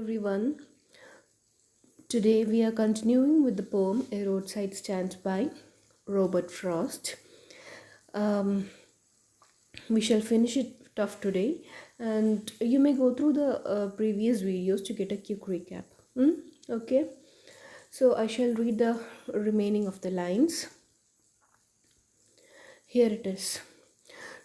everyone. Today we are continuing with the poem A Roadside Stand by Robert Frost. Um, we shall finish it off today, and you may go through the previous videos to get a quick recap. Okay, so I shall read the remaining of the lines. Here it is.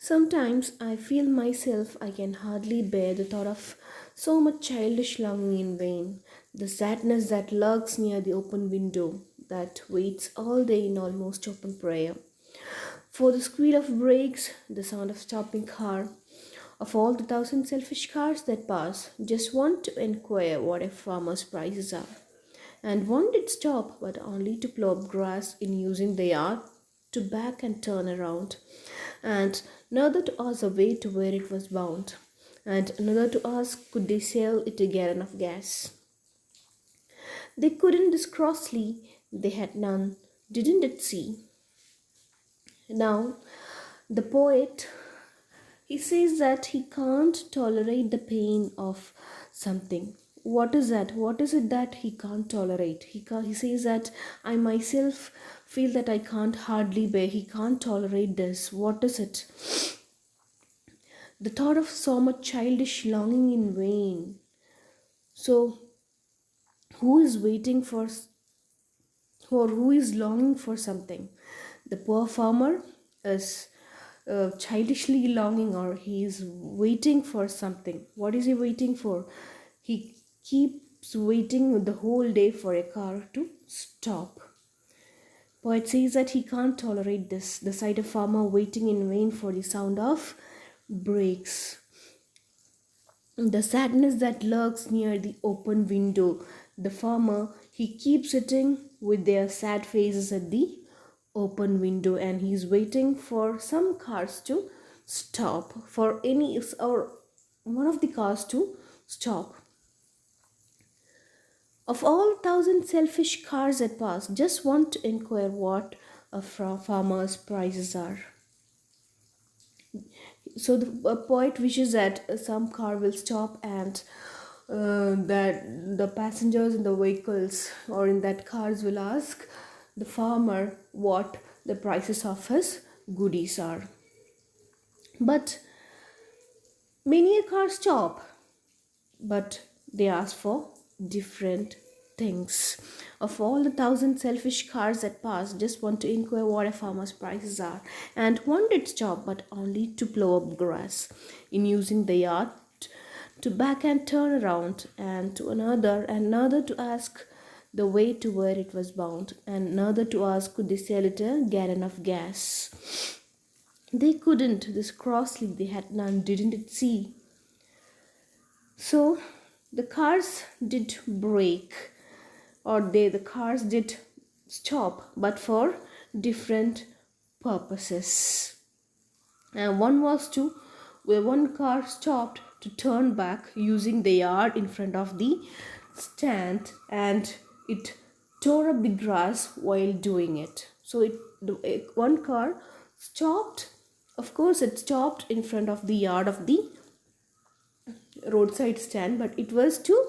Sometimes I feel myself I can hardly bear the thought of so much childish longing in vain, the sadness that lurks near the open window, that waits all day in almost open prayer. For the squeal of brakes, the sound of stopping car, of all the thousand selfish cars that pass, just want to inquire what a farmer's prices are. And one did stop, but only to plow up grass in using the yard to back and turn around, and another to ask the way to where it was bound, and another to ask could they sell it a gallon of gas. They couldn't this crossly, they had none, didn't it see? Now, the poet, he says that he can't tolerate the pain of something. What is that? What is it that he can't tolerate? He says that I myself feel that I can't hardly bear. He can't tolerate this. What is it? The thought of so much childish longing in vain. So, who is waiting for, or who is longing for something? The poor farmer is childishly longing, or he is waiting for something. What is he waiting for? He keeps waiting the whole day for a car to stop. Poet says that he can't tolerate this, the sight of farmer waiting in vain for the sound of brakes. The sadness that lurks near the open window. The farmer, he keeps sitting with their sad faces at the open window, and he's waiting for some cars to stop, for any or one of the cars to stop. Of all thousand selfish cars that pass, just want to inquire what a farmer's prices are. So the poet wishes that some car will stop, and that the passengers in the vehicles or in that cars will ask the farmer what the prices of his goodies are. But many a car stop, but they ask for different things. Of all the thousand selfish cars that pass, just want to inquire what a farmer's prices are. And one did stop, but only to plow up grass in using the yard to back and turn around, and to another to ask the way to where it was bound, and another to ask could they sell it a gallon of gas. They couldn't, this crossly, they had none, didn't it see? So the cars did break, or the cars did stop, but for different purposes. And one was to, where one car stopped to turn back using the yard in front of the stand, and it tore up the grass while doing it. So one car stopped, of course it stopped in front of the yard of the roadside stand, but it was to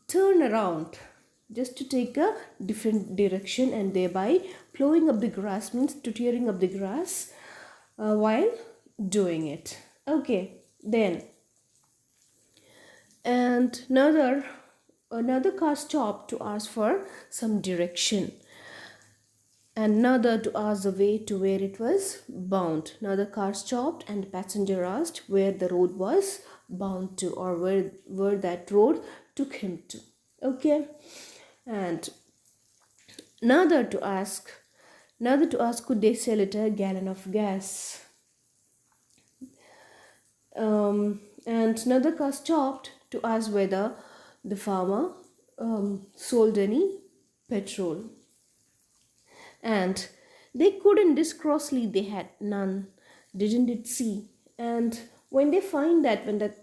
turn around, just to take a different direction, and thereby plowing up the grass, means to tearing up the grass while doing it. Okay, then, and another car stopped to ask for some direction, and another to ask the way to where it was bound. Another car stopped, and the passenger asked where the road was bound to, or where that road took him to. Okay, and another to ask could they sell it a gallon of gas. And another car stopped to ask whether the farmer sold any petrol, and they couldn't this crossly, they had none, didn't it see? And when they find that, when the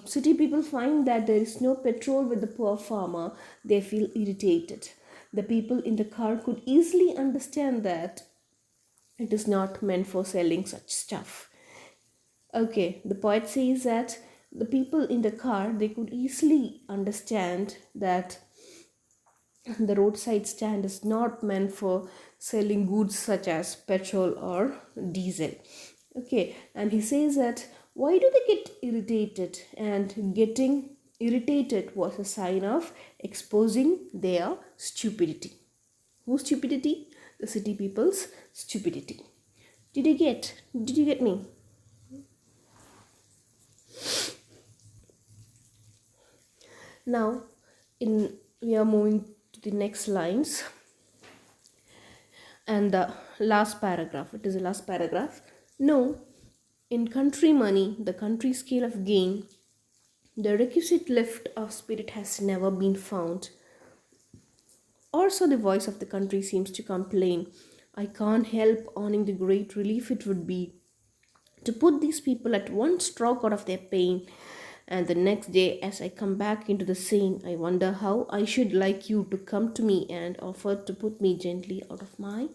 city people find that there is no petrol with the poor farmer, they feel irritated. The people in the car could easily understand that it is not meant for selling such stuff. Okay, the poet says that the people in the car, they could easily understand that the roadside stand is not meant for selling goods such as petrol or diesel. Okay, and he says that why do they get irritated, and getting irritated was a sign of exposing their stupidity. Whose stupidity? The city people's stupidity. Did you get me? Now, in we are moving to the next lines and the last paragraph. It is the last paragraph. No, in country money, the country scale of gain, the requisite lift of spirit has never been found. Also, the voice of the country seems to complain. I can't help owning the great relief it would be to put these people at one stroke out of their pain. And the next day, as I come back into the scene, I wonder how I should like you to come to me and offer to put me gently out of my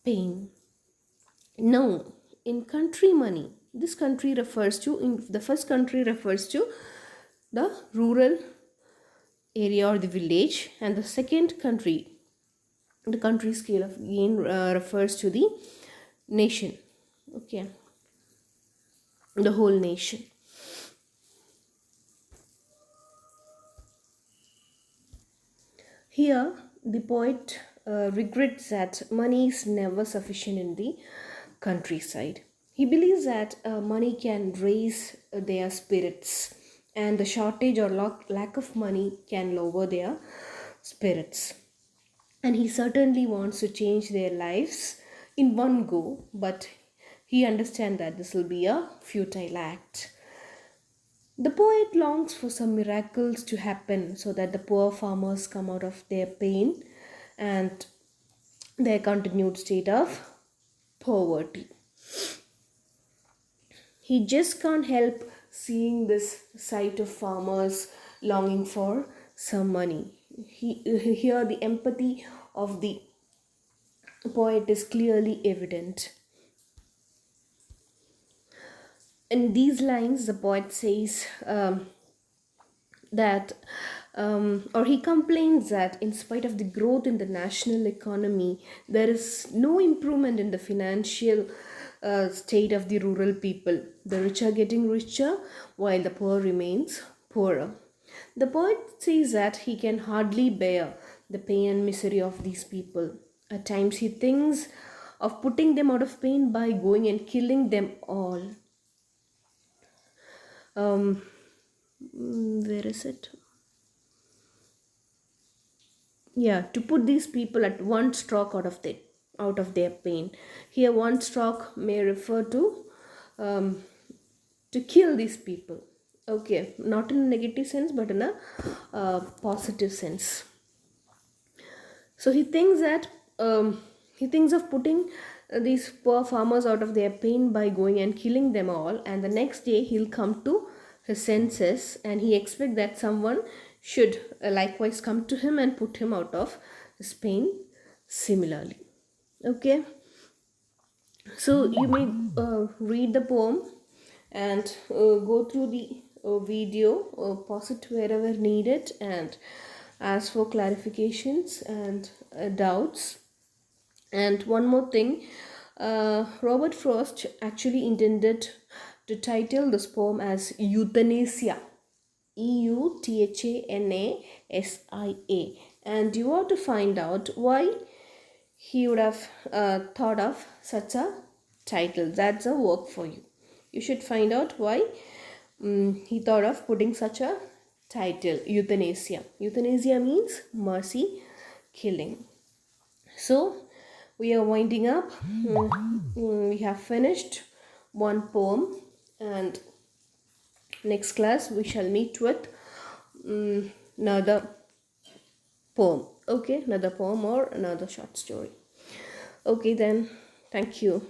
pain. No, in country money, this country refers to, in the first country refers to the rural area or the village, and the second country, the country scale of gain, refers to the nation. Okay, the whole nation. Here, the poet regrets that money is never sufficient in the countryside. He believes that money can raise their spirits, and the shortage or lack of money can lower their spirits. And he certainly wants to change their lives in one go, but he understands that this will be a futile act. The poet longs for some miracles to happen so that the poor farmers come out of their pain and their continued state of poverty. He just can't help seeing this sight of farmers longing for some money. Here, the empathy of the poet is clearly evident. In these lines, the poet says that, or he complains that, in spite of the growth in the national economy, there is no improvement in the financial state of the rural people. The rich are getting richer while the poor remains poorer. The poet says that he can hardly bear the pain and misery of these people. At times he thinks of putting them out of pain by going and killing them all. Where is it? Yeah, to put these people at one stroke out of their pain. Here, one stroke may refer to kill these people. Okay, not in a negative sense, but in a positive sense. So he thinks of putting these poor farmers out of their pain by going and killing them all, and the next day he'll come to his senses, and he expects that someone should likewise come to him and put him out of his pain similarly. Okay, so you may read the poem and go through the video, pause it wherever needed, and ask for clarifications and doubts. And one more thing, Robert Frost actually intended to title this poem as Euthanasia, EUTHANASIA, and you have to find out why he would have thought of such a title. That's a work for you. You should find out why he thought of putting such a title, Euthanasia. Euthanasia means mercy killing. So we are winding up. We have finished one poem, and next class we shall meet with another poem. Okay, another poem or another short story. Okay, then, thank you.